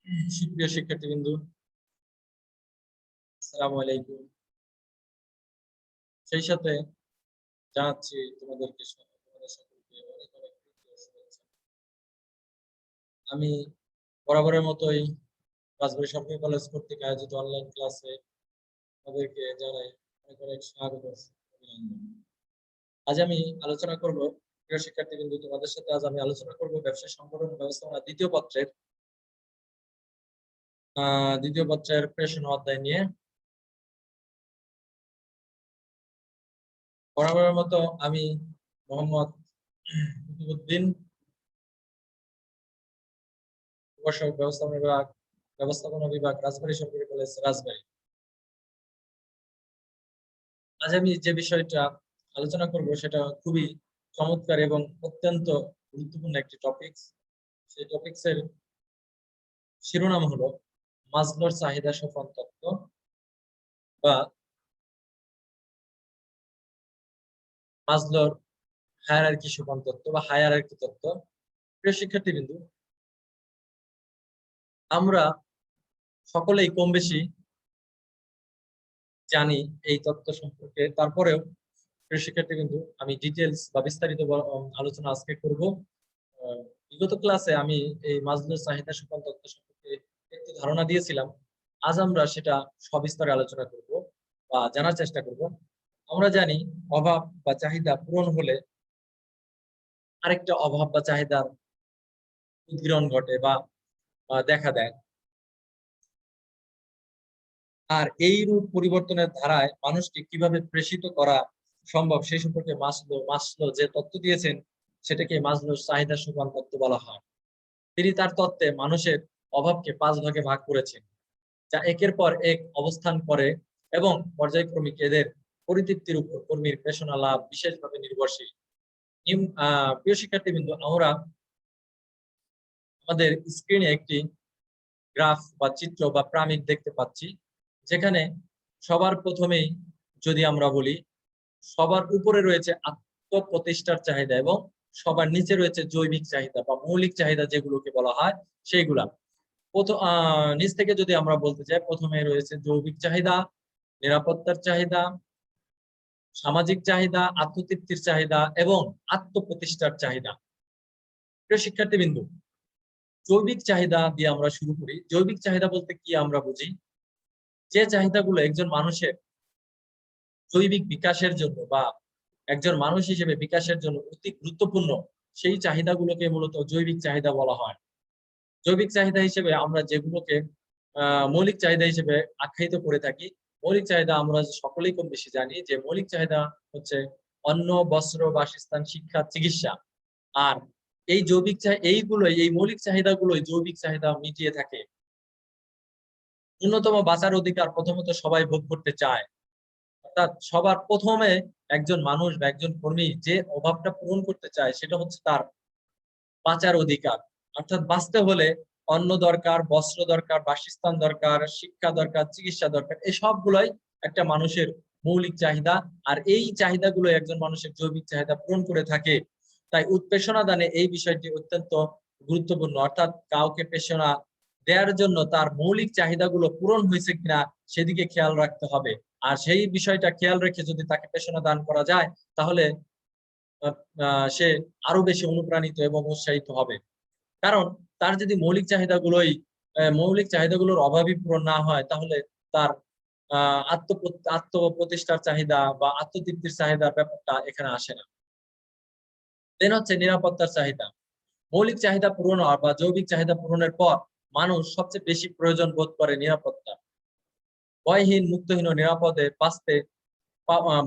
সুপ্রিয় শিক্ষার্থীবৃন্দ, আসসালামু আলাইকুম। সেই সাথে জানাচ্ছি তোমাদের সকলকে অনেক অনেক প্রীতি ও শুভেচ্ছা। আমি বরাবরের মতোই রাজবাড়ী সরকারি কলেজ কর্তৃক আয়োজিত অনলাইন ক্লাসে তাদেরকে জানাই অনেক অনেক স্বাগত, অভিনন্দন। আজ আমি আলোচনা করব, প্রিয় শিক্ষার্থীবৃন্দ, তোমাদের সাথে আজ আমি আলোচনা করব ব্যবসা সংগঠন ব্যবস্থাপনা দ্বিতীয় পত্রের প্রেষণ অধ্যায় নিয়ে। বরাবরের মতো আমি মোহাম্মদ কুতুবউদ্দিন, প্রভাষক ব্যবস্থাপনা বিভাগ, রাজবাড়ী সরকারি কলেজ, রাজবাড়ী। আজ আমি যে বিষয়টা আলোচনা করব সেটা খুবই চমৎকার এবং অত্যন্ত গুরুত্বপূর্ণ একটি টপিকস। সেই টপিকসের শিরোনাম হলো মাসলোর চাহিদা সোপান তত্ত্ব বা মাসলোর হায়ারার্কি সোপান তত্ত্ব বা হায়ারার্কি তত্ত্ব। প্রিয় শিক্ষার্থীবৃন্দ, আমরা সকলেই কম বেশি জানি এই তত্ত্ব সম্পর্কে। তারপরেও প্রিয় শিক্ষার্থীবৃন্দ, আমি ডিটেলস বা বিস্তারিত আলোচনা আজকে করব। বিগত ক্লাসে আমি এই মাসলোর চাহিদা সোপান তত্ত্ব সম্পর্কে একটু ধারণা দিয়েছিলাম। আজ আমরা সেটা সবিস্তারে আলোচনা করব বা জানার চেষ্টা করব। আমরা জানি অভাব বা চাহিদা পূরণ হলে আরেকটা অভাব বা চাহিদার উদ্গীরণ ঘটে বা দেখা দেয়। আর এই রূপ পরিবর্তনের ধারায় মানুষকে কিভাবে প্রেষিত করা সম্ভব সেই সম্পর্কে মাসলো যে তত্ত্ব দিয়েছেন সেটাকে মাসলোর চাহিদা সোপান তত্ত্ব বলা হয়। তিনি তার তত্ত্বে মানুষের অভাবকে 5 ভাগে ভাগ করেছেন, যা একের পর এক অবস্থান করে এবং পর্যায়ক্রমিক এদের পরিতৃপ্তির উপর কর্মীর পেশনা লাভ বিশেষভাবে নির্ভরশীল। প্রিয় শিক্ষার্থীবৃন্দ, আমরা আমাদের স্ক্রিনে একটি গ্রাফ বা চিত্র বা প্রামিড দেখতে পাচ্ছি, যেখানে সবার প্রথমেই যদি আমরা বলি, সবার উপরে রয়েছে আত্মপ্রতিষ্ঠার চাহিদা এবং সবার নিচে রয়েছে জৈবিক চাহিদা বা মৌলিক চাহিদা যেগুলোকে বলা হয় সেইগুলা। নিচ থেকে যদি আমরা বলতে চাই, প্রথমে রয়েছে জৈবিক চাহিদা, নিরাপত্তার চাহিদা, সামাজিক চাহিদা, আত্মতৃপ্তির চাহিদা এবং আত্মপ্রতিষ্ঠার চাহিদা। প্রিয় শিক্ষার্থীবৃন্দ, জৈবিক চাহিদা দিয়ে আমরা শুরু করি। জৈবিক চাহিদা বলতে কি আমরা বুঝি? যে চাহিদাগুলো একজন মানুষের জৈবিক বিকাশের জন্য বা একজন মানুষ হিসেবে বিকাশের জন্য অতি গুরুত্বপূর্ণ, সেই চাহিদাগুলোকে মূলত জৈবিক চাহিদা বলা হয়। জৈবিক চাহিদা হিসেবে আমরা যেগুলোকে মৌলিক চাহিদা হিসেবে আখ্যায়িত করে থাকি। মৌলিক চাহিদা আমরা সকলেই কম বেশি জানি যে মৌলিক চাহিদা হচ্ছে অন্ন, বস্ত্র, বাসস্থান, শিক্ষা, চিকিৎসা। আর এই এই মৌলিক চাহিদাগুলোই জৈবিক চাহিদা মিটিয়ে থাকে। ন্যূনতম বাঁচার অধিকার প্রথমত সবাই ভোগ করতে চায়, অর্থাৎ সবার প্রথমে একজন মানুষ বা একজন কর্মী যে অভাবটা পূরণ করতে চায় সেটা হচ্ছে তার বাঁচার অধিকার। অর্থাৎ বাঁচতে হলে অন্ন দরকার, বস্ত্র দরকার, বাসস্থান দরকার, শিক্ষা দরকার, চিকিৎসা দরকার। এই সবগুলোই একটা মানুষের মৌলিক চাহিদা। আর এই চাহিদাগুলো একজন মানুষের জৈবিক চাহিদা পূরণ করে থাকে। তাই উৎপেষণা দানে এই বিষয়টি অত্যন্ত গুরুত্বপূর্ণ। অর্থাৎ কাউকে পেশনা দেওয়ার জন্য তার মৌলিক চাহিদাগুলো পূরণ হয়েছে কিনা সেদিকে খেয়াল রাখতে হবে। আর সেই বিষয়টা খেয়াল রেখে যদি তাকে পেশনা দান করা যায়, তাহলে সে আরো বেশি অনুপ্রাণিত এবং উৎসাহিত হবে। কারণ তার যদি মৌলিক চাহিদাগুলোর অভাবই পূরণ না হয়, তাহলে তার আত্মপ্রতিষ্ঠার চাহিদা বা আত্মতৃপ্তির চাহিদার ব্যাপারটা এখানে আসে না। দেন হচ্ছে নিরাপত্তার চাহিদা। মৌলিক চাহিদা পূরণ বা জৈবিক চাহিদা পূরণের পর মানুষ সবচেয়ে বেশি প্রয়োজন বোধ করে নিরাপত্তা। ভয়হীন, মুক্তহীন ও নিরাপদে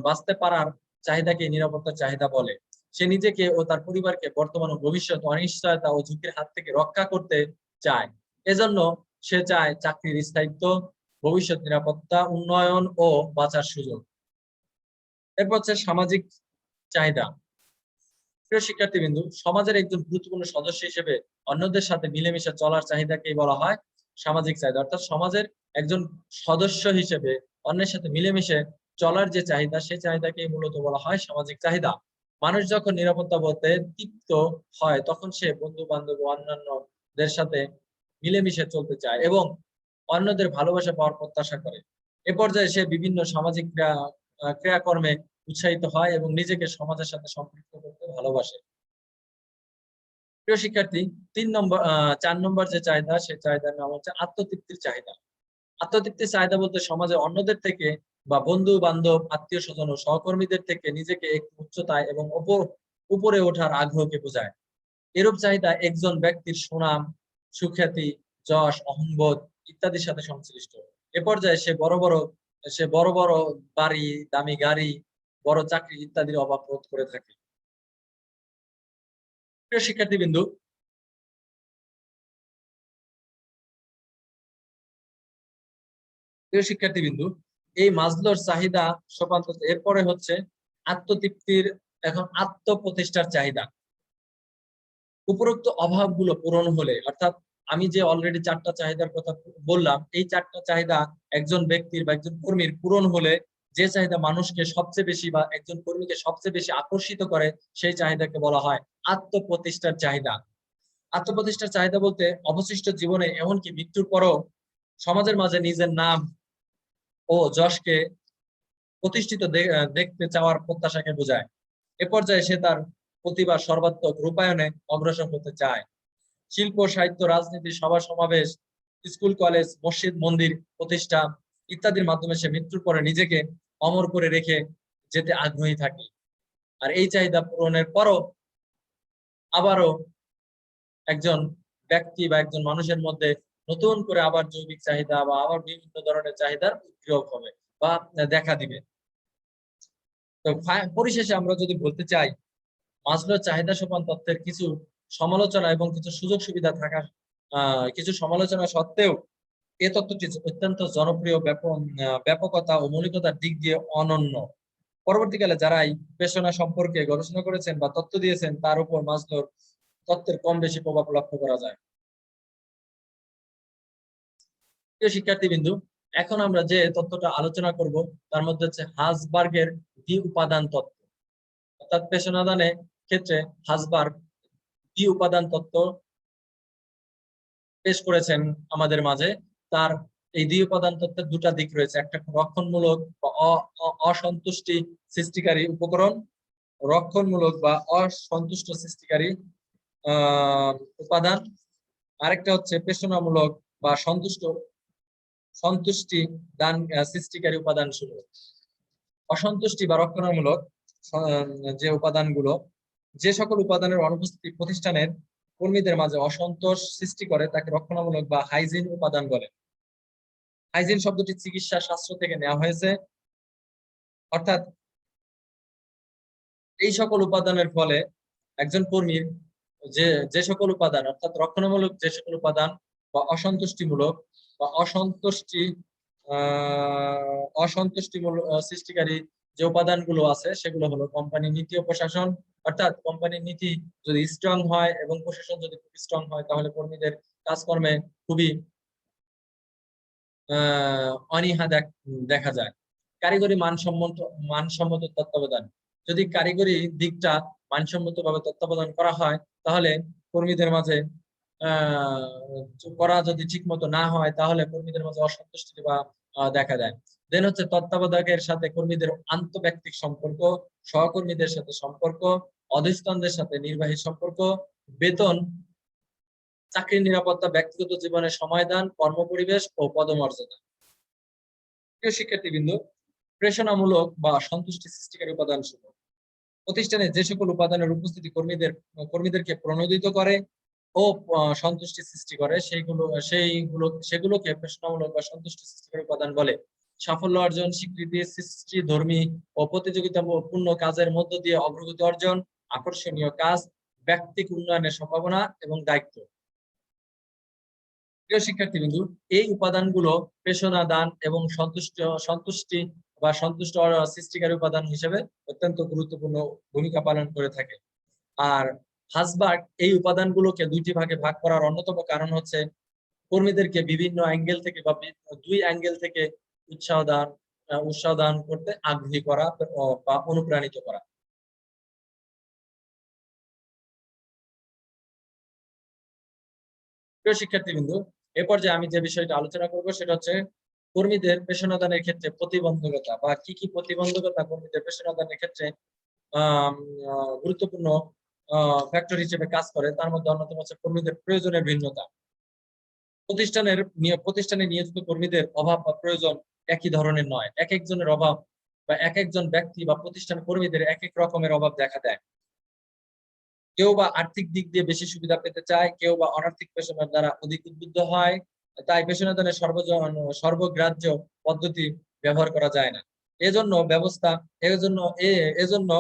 বাঁচতে পারার চাহিদাকে নিরাপত্তার চাহিদা বলে। সে নিজেকে ও তার পরিবারকে বর্তমান ও ভবিষ্যৎ অনিশ্চয়তা ও ঝুঁকির হাত থেকে রক্ষা করতে চায়। এজন্য সে চায় চাকরির স্থায়িত্ব, ভবিষ্যৎ নিরাপত্তা, উন্নয়ন ও বাঁচার সুযোগ। এরপর হচ্ছে সামাজিক চাহিদা। প্রিয় শিক্ষার্থীবৃন্দু, সমাজের একজন গুরুত্বপূর্ণ সদস্য হিসেবে অন্যদের সাথে মিলেমিশে চলার চাহিদাকেই বলা হয় সামাজিক চাহিদা। অর্থাৎ সমাজের একজন সদস্য হিসেবে অন্যের সাথে মিলেমিশে চলার যে চাহিদা, সেই চাহিদাকেই মূলত বলা হয় সামাজিক চাহিদা। মানুষ যখন নিরাপত্তা বোধে তৃপ্ত হয়, তখন সে বন্ধু বান্ধব ও অন্যান্যদের সাথে মিলেমিশে চলতে চায় এবং অন্যদের ভালোবাসা পাওয়ার প্রত্যাশা করে। এ পর্যায়ে সে বিভিন্ন সামাজিক ক্রিয়াকর্মে উৎসাহিত হয় এবং নিজেকে সমাজের সাথে সম্পৃক্ত করতে ভালোবাসে। প্রিয় শিক্ষার্থী, 4 নম্বর যে চাহিদা, সে চাহিদার নাম হচ্ছে আত্মতৃপ্তির চাহিদা। আত্মতৃপ্তির চাহিদা বলতে সমাজে অন্যদের থেকে বা বন্ধু বান্ধব, আত্মীয় স্বজন ও সহকর্মীদের থেকে নিজেকে এক উচ্চতায় এবং উপরে ওঠার আগ্রহকে বোঝায়। এরূপ চাহিদা একজন ব্যক্তির সুনাম, সুখ্যাতি, যশ, অহংবোধ ইত্যাদির সাথে সংশ্লিষ্ট। এ পর্যায়ে সে বড় বড় বাড়ি, দামি গাড়ি, বড় চাকরি ইত্যাদির অভাব বোধ করে থাকে। প্রিয় শিক্ষার্থীবৃন্দু, এই মাসলোর চাহিদা সোপান তত্ত্ব। এরপরে হচ্ছে আত্মতৃপ্তির, এখন আত্মপ্রতিষ্ঠার চাহিদা। উপরোক্ত অভাবগুলো পূরণ হলে, অর্থাৎ আমি যে অলরেডি 4টা চাহিদার কথা বললাম, এই 4টা চাহিদা একজন ব্যক্তির বা একজন কর্মীর পূরণ হলে যে চাহিদা মানুষকে সবচেয়ে বেশি বা একজন কর্মীকে সবচেয়ে বেশি আকর্ষিত করে, সেই চাহিদাকে বলা হয় আত্মপ্রতিষ্ঠার চাহিদা। আত্মপ্রতিষ্ঠার চাহিদা বলতে অবশিষ্ট জীবনে, এমনকি মৃত্যুর পরও সমাজের মাঝে নিজের নাম ও যশকে প্রতিষ্ঠিত দেখতে চাওয়ার প্রত্যাশাকে বোঝায়। এ পর্যায়ে সে তার প্রতিভা সর্বাত্মক রূপায়ণে অগ্রসর হতে চায়। শিল্প, সাহিত্য, রাজনীতি, সভা সমাবেশ, স্কুল, কলেজ, মসজিদ, মন্দির প্রতিষ্ঠা ইত্যাদির মাধ্যমে সে মৃত্যুর পরে নিজেকে অমর করে রেখে যেতে আগ্রহী থাকে। আর এই চাহিদা পূরণের পরও আবারও একজন ব্যক্তি বা একজন মানুষের মধ্যে নতুন করে আবার জৈবিক চাহিদা বা আবার বিভিন্ন ধরনের চাহিদার উদ্রেক হবে বা দেখা দিবে। তো পরিশেষে আমরা যদি বলতে চাই, মাসলোর চাহিদা সোপান তত্ত্বের কিছু সমালোচনা এবং কিছু সুযোগ সুবিধা থাকা, কিছু সমালোচনা সত্ত্বেও এ তত্ত্বটি অত্যন্ত জনপ্রিয়, ব্যাপকতা ও মৌলিকতার দিক দিয়ে অনন্য। পরবর্তীকালে যারা এই পেশনা সম্পর্কে গবেষণা করেছেন বা তথ্য দিয়েছেন, তার উপর মাসলোর তত্ত্বের কম বেশি প্রভাব লক্ষ্য করা যায়। প্রিয় শিক্ষার্থীবৃন্দু, এখন আমরা যে তত্ত্বটা আলোচনা করব তার মধ্যে হচ্ছে হাসবার্গের দ্বি উপাদান তত্ত্ব। অর্থাৎ পেশনাদানের ক্ষেত্রে হাসবার্গ দ্বি উপাদান তত্ত্ব পেশ করেছেন আমাদের মাঝে। তার এই দ্বি উপাদান তত্ত্বের দুটা দিক রয়েছে, একটা রক্ষণমূলক বা অসন্তুষ্টি সৃষ্টিকারী উপকরণ, রক্ষণমূলক বা অসন্তুষ্ট সৃষ্টিকারী উপাদান। আরেকটা হচ্ছে পেশনামূলক বা সন্তুষ্টি দান সৃষ্টিকারী উপাদান সমূহ। অসন্তুষ্টি বা রক্ষণামূলক যে উপাদানগুলো, যে সকল উপাদানের অনুপস্থিতি প্রতিষ্ঠানের কর্মীদের মাঝে অসন্তোষ সৃষ্টি করে, তাকে রক্ষণামূলক বা হাইজিন উপাদান বলে। হাইজিন শব্দটি চিকিৎসা শাস্ত্র থেকে নেওয়া হয়েছে। অর্থাৎ এই সকল উপাদানের ফলে একজন কর্মীর যে সকল উপাদান, অর্থাৎ রক্ষণামূলক যে সকল উপাদান বা অসন্তুষ্টিমূলক বা অসন্তুষ্টিমূলক সৃষ্টিকারী যে উপাদানগুলো আছে, সেগুলো হলো কোম্পানির নীতি ও প্রশাসন। অর্থাৎ কোম্পানির নীতি যদি স্ট্রং হয় এবং প্রশাসন যদি খুব স্ট্রং হয়, তাহলে কর্মীদের কাজকর্মে খুবই অনীহা দেখা যায়। কারিগরি মানসম্মত তত্ত্বাবধান, যদি কারিগরি দিকটা মানসম্মত ভাবে তত্ত্বাবধান করা হয়, তাহলে কর্মীদের মাঝে করা যদি ঠিক মতো না হয়, তাহলে কর্মীদের মাঝে অসন্তুষ্টি বা দেখা দেয়। দেন হচ্ছে তত্ত্বাবধায়কের সাথে কর্মীদের আন্তঃব্যক্তিক সম্পর্ক, সহকর্মীদের সাথে সম্পর্ক, অধস্তনদের সাথে নির্বাহী সম্পর্ক, বেতন, চাকরির নিরাপত্তা, ব্যক্তিগত জীবনে সময় দান, কর্মপরিবেশ ও পদমর্যাদা। প্রিয় শিক্ষার্থীবৃন্দ, প্রেষণামূলক বা সন্তুষ্টি সৃষ্টিকারী উপাদান সমূহ। প্রতিষ্ঠানে যে সকল উপাদানের উপস্থিতি কর্মীদেরকে প্রণোদিত করে ও সন্তুষ্টি সৃষ্টি করে, সেগুলোকে প্রেষণামূলক বা সন্তুষ্টি সৃষ্টিকারী উপাদান বলে। সাফল্য অর্জন, স্বীকৃতি সৃষ্টি, ধর্মী ও প্রতিযোগিতাপূর্ণ কাজের মধ্য দিয়ে অগ্রগতি অর্জন, আকর্ষণীয় কাজ, ব্যক্তিক উন্নয়নের সম্ভাবনা এবং দায়িত্ব। প্রিয় শিক্ষার্থীবৃন্দু, এই উপাদানগুলো প্রেষণা দান এবং সন্তুষ্টি বা সন্তুষ্ট সৃষ্টিকারী উপাদান হিসেবে অত্যন্ত গুরুত্বপূর্ণ ভূমিকা পালন করে থাকে। আর হাসবার্গ এই উপাদানগুলোকে দুইটি ভাগে ভাগ করার অন্যতম কারণ হচ্ছে কর্মীদেরকে বিভিন্ন অ্যাঙ্গেল থেকে বা দুই অ্যাঙ্গেল থেকে উৎসাহ দান করতে আগ্রহী করা বা অনুপ্রাণিত করা। প্রিয় শিক্ষার্থীবৃন্দ, এ পর্যায়ে আমি যে বিষয়টা আলোচনা করব সেটা হচ্ছে কর্মীদের পেশনাদানের ক্ষেত্রে প্রতিবন্ধকতা বা কি কি প্রতিবন্ধকতা কর্মীদের পেশনাদানের ক্ষেত্রে গুরুত্বপূর্ণ ফ্যাক্টর হিসেবে কাজ করে। তার মধ্যে অন্যতম হচ্ছে কর্মীদের প্রয়োজনের ভিন্নতা। প্রতিষ্ঠানে নিয়োজিত কর্মীদের অভাব বা প্রয়োজন একই ধরনের নয়। এক একজনের অভাব বা এক একজন ব্যক্তি বা প্রতিষ্ঠান কর্মীদের এক এক রকমের অভাব দেখা দেয়। কেউ বা আর্থিক দিক দিয়ে বেশি সুবিধা পেতে চায়, কেউ বা অনার্থিক পেশনার দ্বারা অধিক উদ্বুদ্ধ হয়। তাই পেশনাদানের সর্বগ্রাহ্য পদ্ধতি ব্যবহার করা যায় না। এজন্য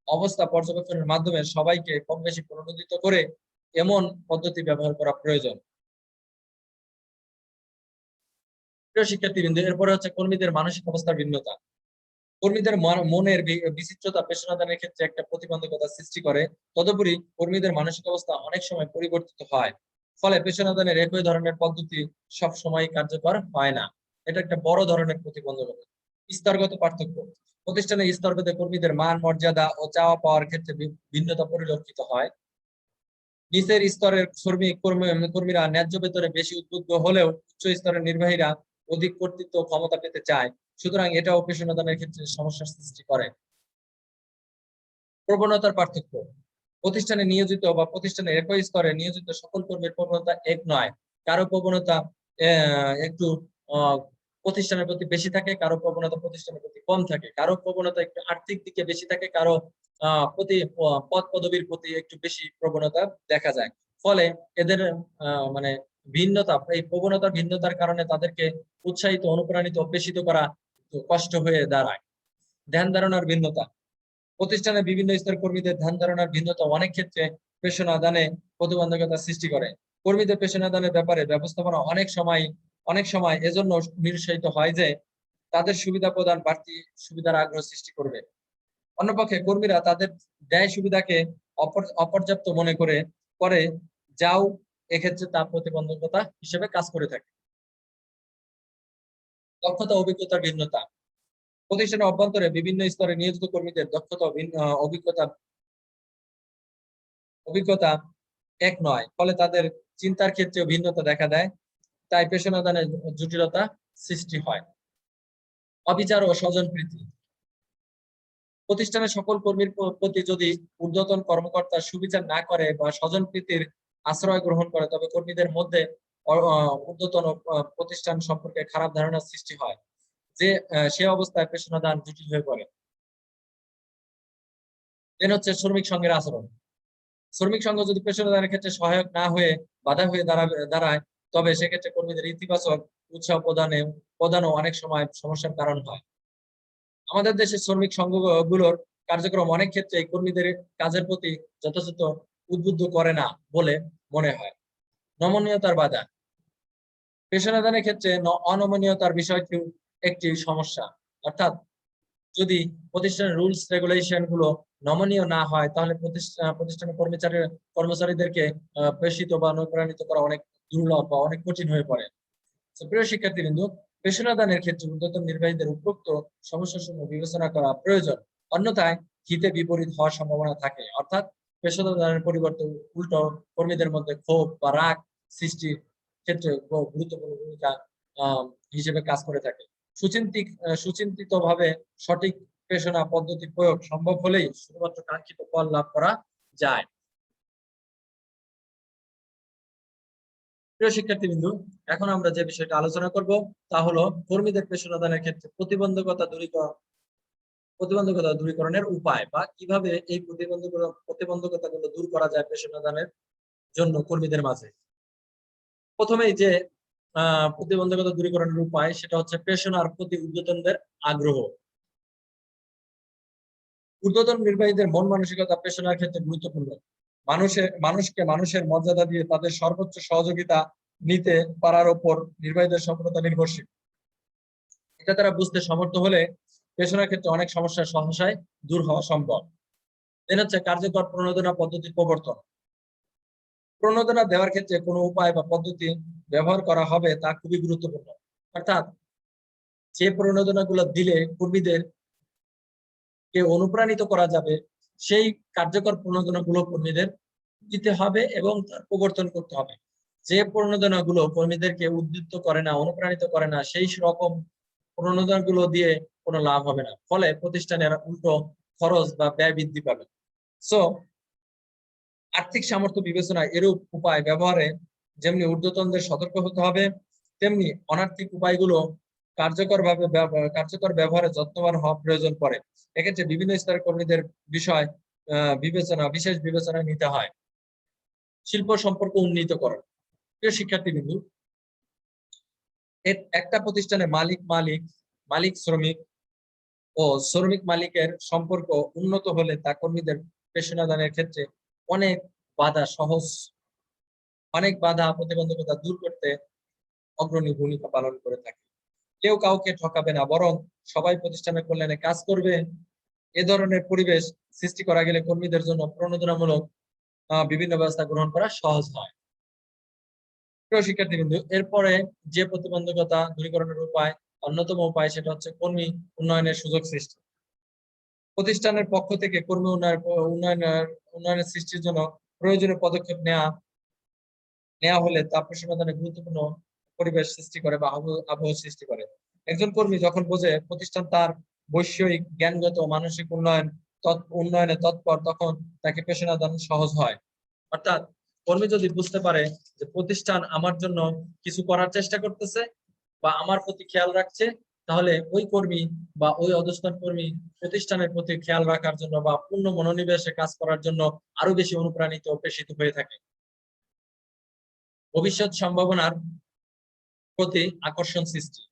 অবস্থা পর্যবেক্ষণের মাধ্যমে সবাইকে কম বেশি প্রণোদিত করে এমন পদ্ধতি ব্যবহার করা প্রয়োজন। প্রিয় শিক্ষার্থীবৃন্দ, এরপরে হচ্ছে কর্মীদের মানসিক অবস্থার ভিন্নতা। কর্মীদের মনের বিচিত্রতা পেশনাদানের ক্ষেত্রে একটা প্রতিবন্ধকতা সৃষ্টি করে। তদুপরি কর্মীদের মানসিক অবস্থা অনেক সময় পরিবর্তিত হয়, ফলে পেশনাদানের একই ধরনের পদ্ধতি সব সময় কার্যকর হয় না। এটা একটা বড় ধরনের প্রতিবন্ধকতা। স্তরগত পার্থক্য। প্রতিষ্ঠানে স্তরভেদে কর্মীদের মান, মর্যাদা ও চাওয়া পাওয়ার ক্ষেত্রে ভিন্নতা পরিলক্ষিত হয়। নিচের স্তরের কর্মীরা ন্যায্য বেতনে বেশি উদ্বুদ্ধ হলেও উচ্চ স্তরের নির্বাহীরা অধিক কর্তৃত্ব ক্ষমতা পেতে চায়। সুতরাং এটাও পেশনাদানের ক্ষেত্রে সমস্যার সৃষ্টি করে। প্রবণতার পার্থক্য। প্রতিষ্ঠানে নিয়োজিত বা প্রতিষ্ঠানের একই স্তরে নিয়োজিত সকল কর্মীর প্রবণতা এক নয়। কারো প্রবণতা একটু প্রতিষ্ঠানের প্রতি বেশি থাকে, কারো প্রবণতা প্রতিষ্ঠানের প্রতি কম থাকে, কারো প্রবণতা একটু আর্থিক দিকে বেশি থাকে, কারো প্রতি পদ পদবীর প্রতি একটু বেশি প্রবণতা দেখা যায়। ফলে এদের মানে ভিন্নতা, এই প্রবণতার ভিন্নতার কারণে তাদেরকে উৎসাহিত, অনুপ্রাণিত, অভ্যসিত করা কষ্ট হয়ে দাঁড়ায়। ধ্যান ধারণার ভিন্নতা। প্রতিষ্ঠানের বিভিন্ন স্তরের কর্মীদের ধ্যান ধারণার ভিন্নতা অনেক ক্ষেত্রে পেশনাদানে প্রতিবন্ধকতা সৃষ্টি করে। কর্মীদের পেশনাদানের ব্যাপারে ব্যবস্থাপনা অনেক সময় এজন্য নিরুৎসাহিত হয় যে তাদের সুবিধা প্রদান বাড়তি সুবিধার আগ্রহ সৃষ্টি করবে। অন্যপক্ষে কর্মীরা তাদের ব্যয় সুবিধাকে অপর্যাপ্ত মনে করে যাও এক্ষেত্রে তা প্রতিবন্ধকতা হিসেবে কাজ করে থাকে। দক্ষতা অভিজ্ঞতার ভিন্নতা। প্রতিষ্ঠানের অভ্যন্তরে বিভিন্ন স্তরে নিয়োজিত কর্মীদের দক্ষতা অভিজ্ঞতা এক নয়, ফলে তাদের চিন্তার ক্ষেত্রে ভিন্নতা দেখা দেয়। তাই পেশনাদানের জটিলতা সৃষ্টি হয়। অবিচার ও স্বজনপ্রীতি। প্রতিষ্ঠানের সকল কর্মীর প্রতি যদি ঊর্ধ্বতন কর্মকর্তা সুবিচার না করে বা স্বজনপ্রীতির আশ্রয় গ্রহণ করে, তবে কর্মীদের মধ্যে ঊর্ধ্বতন প্রতিষ্ঠান সম্পর্কে খারাপ ধারণার সৃষ্টি হয়, যে সে অবস্থায় পেশনাদান জটিল হয়ে পড়ে। হচ্ছে শ্রমিক সংঘের আচরণ। শ্রমিক সংঘ যদি পেশনাদানের ক্ষেত্রে সহায়ক না হয়ে বাধা হয়ে দাঁড়ায়, তবে সেক্ষেত্রে কর্মীদের ইতিবাচক উৎসাহ প্রদানও অনেক সময় সমস্যার কারণ হয়। আমাদের দেশের শ্রমিক সংঘগুলোর কার্যক্রম অনেক ক্ষেত্রে কর্মীদের কাজের প্রতি যথাযথ উদ্বুদ্ধ করে না বলে মনে হয়। নমনীয়তার বাধা। পেশনাদানের ক্ষেত্রে অনমনীয়তার বিষয়টি একটি সমস্যা। অর্থাৎ যদি প্রতিষ্ঠানের রুলস রেগুলেশন গুলো নমনীয় না হয়, তাহলে প্রতিষ্ঠানের কর্মচারীদেরকে প্রেষিত বা অনুপ্রাণিত করা অনেক দুর্লভ বা অনেক কঠিন হয়ে পড়ে। প্রিয় শিক্ষার্থীবৃন্দ, পেশনাদানের ক্ষেত্রে ঊর্ধ্বতন নির্বাহীদের উপরোক্ত সমস্যাসমূহ বিবেচনা করা প্রয়োজন, অন্যথায় হিতে বিপরীত হওয়ার সম্ভাবনা থাকে। অর্থাৎ পেশনাদানের পরিবর্তে উল্টো কর্মীদের মধ্যে ক্ষোভ বা রাগ সৃষ্টির ক্ষেত্রে গুরুত্বপূর্ণ ভূমিকা হিসেবে কাজ করে থাকে। সুচিন্তিত ভাবে সঠিক পেশনা পদ্ধতি প্রয়োগ সম্ভব হলেই শুধুমাত্র কাঙ্ক্ষিত ফল লাভ করা যায়। প্রিয় শিক্ষার্থীবৃন্দ, এখন আমরা যে বিষয়টা আলোচনা করব তা হলো কর্মীদের পেশনাদানের ক্ষেত্রে প্রতিবন্ধকতা দূরীকরণের উপায়, বা কিভাবে এই প্রতিবন্ধকতাগুলো দূর করা যায় পেশনাদানের জন্য কর্মীদের মাঝে। প্রথমেই যে প্রতিবন্ধকতা দূরীকরণের উপায়, সেটা হচ্ছে পেশনার প্রতি ঊর্ধ্বতনদের আগ্রহ। ঊর্ধ্বতন নির্বাহীদের মন মানসিকতা পেশনার ক্ষেত্রে গুরুত্বপূর্ণ। মানুষের মর্যাদা দিয়ে তাদের সর্বোচ্চ সহযোগিতা নিতে পারার উপর নির্বাহীদের সফলতা নির্ভরশীল। এটা তারা বুঝতে সমর্থ হলে পেশনার ক্ষেত্রে অনেক সমস্যার সহসায় দূর হওয়া সম্ভব। হচ্ছে কার্যকর প্রণোদনা পদ্ধতি প্রবর্তন। প্রণোদনা দেওয়ার ক্ষেত্রে কোনো উপায় বা পদ্ধতি ব্যবহার করা হবে তা খুবই গুরুত্বপূর্ণ। অর্থাৎ যে প্রণোদনাগুলো দিলে কর্মীদের কে অনুপ্রাণিত করা যাবে, সেই কার্যকর প্রণোদনাগুলো কর্মীদের দিতে হবে এবং তার প্রবর্তন করতে হবে। যে প্রণোদনাগুলো কর্মীদেরকে উদ্বুদ্ধ করে না, অনুপ্রাণিত করে না, সেই রকম প্রণোদনাগুলো দিয়ে কোনো লাভ হবে না, ফলে প্রতিষ্ঠানের উল্টো খরচ বা ব্যয় বৃদ্ধি পাবে। সো আর্থিক সামর্থ্য বিবেচনা এরূপ উপায় ব্যবহারে যেমনি ঊর্ধ্বতনদের সতর্ক হতে হবে, তেমনি অনার্থিক উপায়গুলো কার্যকর ব্যবহারে যত্নবান হওয়া প্রয়োজন পড়ে। এক্ষেত্রে বিভিন্ন স্তরের কর্মীদের বিষয় বিশেষ বিবেচনা নিতে হয়। শিল্প সম্পর্ক উন্নীতকরণ। প্রিয় শিক্ষার্থীবৃন্দ, একটা প্রতিষ্ঠানে মালিক শ্রমিক ও শ্রমিক মালিকের সম্পর্ক উন্নত হলে তা কর্মীদের পেশাদানের ক্ষেত্রে অনেক বাধা প্রতিবন্ধকতা দূর করতে অগ্রণী ভূমিকা পালন করে থাকে। কেউ কাউকে ঠকাবে না, বরং সবাই প্রতিষ্ঠানের কল্যাণে কাজ করবে। এ ধরনের পরিবেশ সৃষ্টি করা গেলে কর্মীদের জন্য প্রণোদনামূলক বিভিন্ন ব্যবস্থা গ্রহণ করা সহজ হয়। প্রিয় শিক্ষার্থীবৃন্দ, এরপরে যে প্রতিবন্ধকতা দূরীকরণের অন্যতম উপায় সেটা হচ্ছে কর্মী উন্নয়নের সুযোগ সৃষ্টি। প্রতিষ্ঠানের পক্ষ থেকে কর্মী উন্নয়নের সৃষ্টির জন্য প্রয়োজনীয় পদক্ষেপ নেওয়া হলে তা পেশাদানে গুরুত্বপূর্ণ পরিবেশ সৃষ্টি করে বা আবহাওয়া সৃষ্টি করে। একজন কর্মী যখন বোঝে প্রতিষ্ঠান তার বৈষয়িক জ্ঞানগত মানসিক উন্নয়নে তৎপর, তখন তাকে পেশাদান সহজ হয়। অর্থাৎ কর্মী যদি বুঝতে পারে যে প্রতিষ্ঠান আমার জন্য কিছু করার চেষ্টা করতেছে বা আমার প্রতি খেয়াল রাখছে, তাহলে ওই কর্মী বা ওই অধস্তন কর্মী প্রতিষ্ঠানের প্রতি খেয়াল রাখার জন্য বা পূর্ণ মনোনিবেশে কাজ করার জন্য আরো বেশি অনুপ্রাণিত ও প্রেষিত হয়ে থাকে। ভবিষ্যৎ সম্ভাবনার প্রতি আকর্ষণ সৃষ্টি।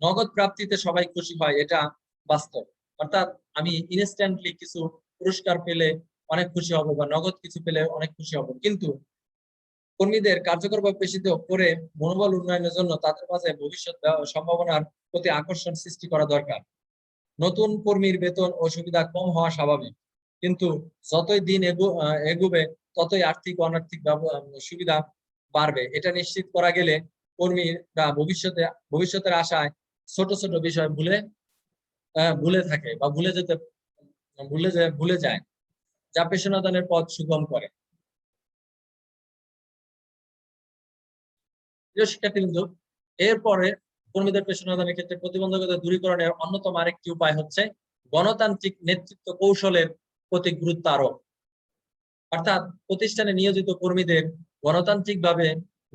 নগদ প্রাপ্তিতে সবাই খুশি হয়, এটা বাস্তব। অর্থাৎ আমি ইনস্ট্যান্টলি কিছু পুরস্কার পেলে অনেক খুশি হব বা নগদ কিছু পেলে অনেক খুশি হব, কিন্তু কর্মীদের কার্যকরভাবে পেশিত করে মনোবল উন্নয়নের জন্য তাদের মাঝে ভবিষ্যৎ সম্ভাবনার প্রতি আকর্ষণ সৃষ্টি করা দরকার। নতুন কর্মীর বেতন ও সুবিধা কম হওয়া স্বাভাবিক, কিন্তু যতই দিন এগুবে ততই আর্থিক ও অনার্থিক সুবিধা বাড়বে। এটা নিশ্চিত করা গেলে কর্মীরা ভবিষ্যতের আশায় ছোট ছোট বিষয় ভুলে থাকে বা ভুলে যায়, যা পেশাদানের পথ সুগম করে। প্রিয় শিক্ষার্থীবৃন্দ, এরপরে কর্মীদের পেশাদানের ক্ষেত্রে প্রতিবন্ধকতা দূরীকরণের অন্যতম আরেকটি উপায় হচ্ছে গণতান্ত্রিক নেতৃত্ব কৌশলের প্রতি গুরুত্ব আরোপ। অর্থাৎ প্রতিষ্ঠানে নিয়োজিত কর্মীদের গণতান্ত্রিকভাবে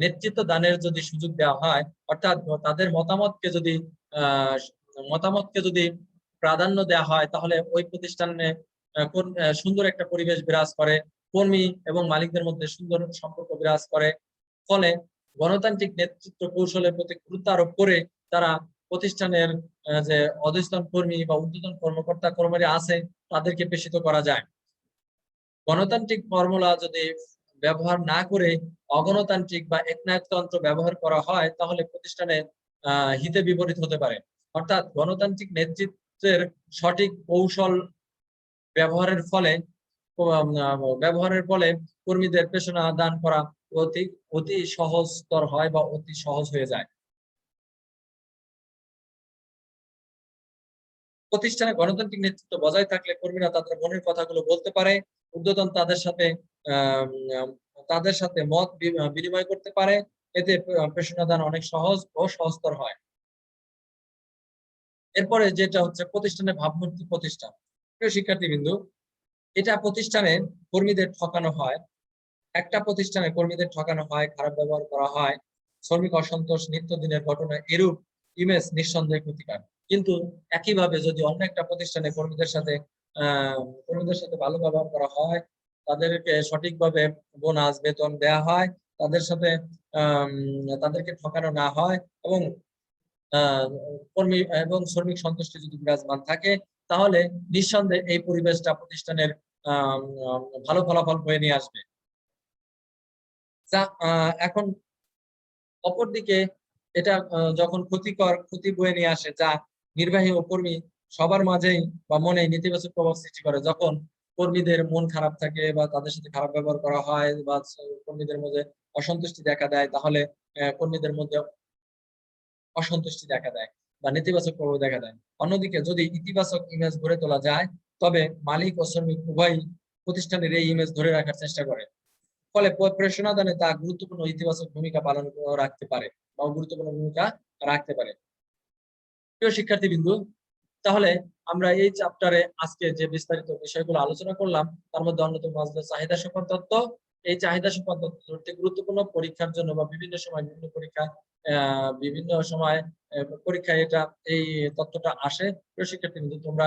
নেতৃত্ব দানের যদি সুযোগ দেওয়া হয়, অর্থাৎ তাদের মতামতকে যদি প্রাধান্য দেওয়া হয়, তাহলে ওই প্রতিষ্ঠানে সুন্দর একটা পরিবেশ বিরাজ করে, কর্মী এবং মালিকদের মধ্যে সুন্দর সম্পর্ক বিরাজ করে। ফলে গণতান্ত্রিক নেতৃত্ব কৌশলের প্রতি গুরুত্ব আরোপ করে তারা প্রতিষ্ঠানের যে অধস্তন কর্মী বা ঊর্ধ্বতন কর্মীরা আছে তাদেরকে পেশিত করা যায়। গণতান্ত্রিক ফর্মুলা যদি ব্যবহার না করে অগণতান্ত্রিক বা একনায়কতন্ত্র ব্যবহার করা হয়, তাহলে প্রতিষ্ঠানের হিতে বিপরীত হতে পারে। অর্থাৎ গণতান্ত্রিক নেতৃত্বের সঠিক কৌশল ব্যবহারের ফলে কর্মীদের পেশনা দান করা অতি সহজতর হয় বা অতি সহজ হয়ে যায়। প্রতিষ্ঠানে গণতান্ত্রিক নেতৃত্ব বজায় থাকলে কর্মীরা তাদের মনের কথাগুলো বলতে পারে, ঊর্ধ্বতন তাদের সাথে মত বিনিময় করতে পারে। এতে পেশনাদান অনেক সহজ ও সহজতর হয়। এরপরে যেটা হচ্ছে প্রতিষ্ঠানের ভাবমূর্তি প্রতিষ্ঠান। প্রিয় শিক্ষার্থীবৃন্দ, এটা প্রতিষ্ঠানে কর্মীদের ঠকানো হয়, একটা প্রতিষ্ঠানে কর্মীদের ঠকানো হয়, খারাপ ব্যবহার করা হয়, শ্রমিক অসন্তোষ নিত্যদিনের ঘটনা, এরূপ ইমেজ নিঃসন্দেহে ক্ষতিকর। কিন্তু একইভাবে যদি অন্য একটা প্রতিষ্ঠানে কর্মীদের সাথে ভালো ব্যবহার করা হয়, তাদেরকে সঠিকভাবে বোনাস বেতন দেওয়া হয়, তাদেরকে ঠকানো না হয় এবং কর্মী এবং শ্রমিক সন্তুষ্টি যদি বিরাজমান থাকে, তাহলে নিঃসন্দেহে এই পরিবেশটা প্রতিষ্ঠানের ভালো ফলাফল বয়ে নিয়ে আসবে। এখন অপরদিকে এটা যখন ক্ষতি বয়ে নিয়ে আসে, যা নির্বাহী ও কর্মী সবার মাঝেই বা মনে নেতিবাচক প্রভাব সৃষ্টি করে। যখন কর্মীদের মন খারাপ থাকে বা তাদের সাথে খারাপ ব্যবহার করা হয় বা কর্মীদের মধ্যে অসন্তুষ্টি দেখা দেয়, তাহলে কর্মীদের মধ্যে অসন্তুষ্টি দেখা দেয় বা নেতিবাচক প্রভাব দেখা দেয়। অন্যদিকে যদি ইতিবাচক ইমেজ গড়ে তোলা যায়, তবে মালিক ও শ্রমিক উভয়ই প্রতিষ্ঠানের এই ইমেজ ধরে রাখার চেষ্টা করে। ফলে প্রেষণাদানে তা গুরুত্বপূর্ণ ইতিবাচক ভূমিকা পালন রাখতে পারে বা গুরুত্বপূর্ণ ভূমিকা রাখতে পারে। প্রিয় শিক্ষার্থীবৃন্দ, তাহলে আমরা এই চ্যাপ্টারে আজকে যে বিস্তারিত বিষয়গুলো আলোচনা করলাম তার মধ্যে অন্যতম আসবে চাহিদা সংখ্যা তত্ত্ব। এই চাহিদা সংখ্যা তত্ত্বটি গুরুত্বপূর্ণ পরীক্ষার জন্য বা বিভিন্ন সময় বিভিন্ন সময় পরীক্ষায় এই তত্ত্বটা আসে। প্রিয় শিক্ষার্থীবৃন্দ, তোমরা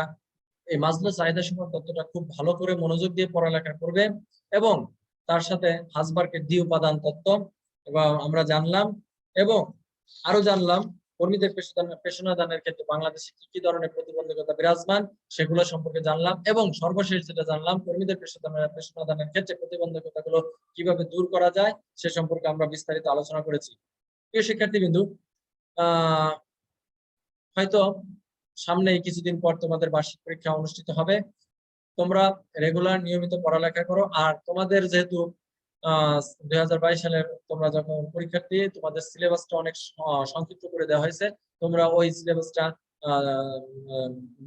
এই মাসলো চাহিদা সংখ্যা তত্ত্বটা খুব ভালো করে মনোযোগ দিয়ে পড়ালেখা করবে এবং তার সাথে হাসবার্গের দ্বি উপাদান তত্ত্ব এবং আমরা জানলাম এবং আরো জানলাম কর্মীদের পেশনাদানের ক্ষেত্রে বাংলাদেশে কি কি ধরনের প্রতিবন্ধকতা বিরাজমান সেগুলো সম্পর্কে জানলাম এবং সর্বশেষ যেটা জানলাম কর্মীদের পেশনাদানের ক্ষেত্রে প্রতিবন্ধকতাগুলো কিভাবে দূর করা যায় সে সম্পর্কে আমরা বিস্তারিত আলোচনা করেছি। প্রিয় শিক্ষার্থীবৃন্দু, হয়তো সামনে কিছুদিন পর তোমাদের বার্ষিক পরীক্ষা অনুষ্ঠিত হবে। তোমরা রেগুলার নিয়মিত পড়ালেখা করো। আর তোমাদের যেহেতু 2022 সালের তোমরা যখন পরীক্ষার্থী, তোমাদের সিলেবাসটা অনেক সংক্ষিপ্ত করে দেওয়া হয়েছে। তোমরা ওই সিলেবাসটা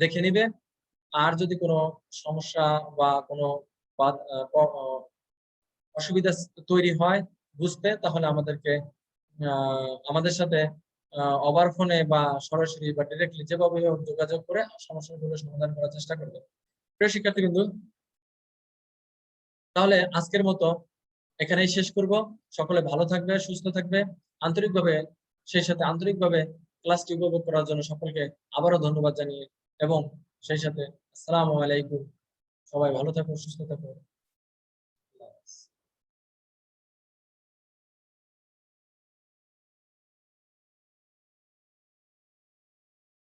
দেখে নিবে। আর যদি কোনো সমস্যা বা কোনো অসুবিধা তৈরি হয় বুঝতে, তাহলে আমাদের সাথে ওভার ফোনে বা সরাসরি বা ডিরেক্টলি যেভাবে যোগাযোগ করে সমস্যাগুলো সমাধান করার চেষ্টা করবে। প্রিয় শিক্ষার্থীবৃন্দু, তাহলে আজকের মতো এখানেই শেষ করব। সকলে ভালো থাকবে, সুস্থ থাকবে, আন্তরিকভাবে ক্লাসটি উপভোগ করার জন্য সকলকে আবারও ধন্যবাদ জানিয়ে এবং সেই সাথে আসসালামু আলাইকুম। সবাই ভালো থাকো, সুস্থ থাকো।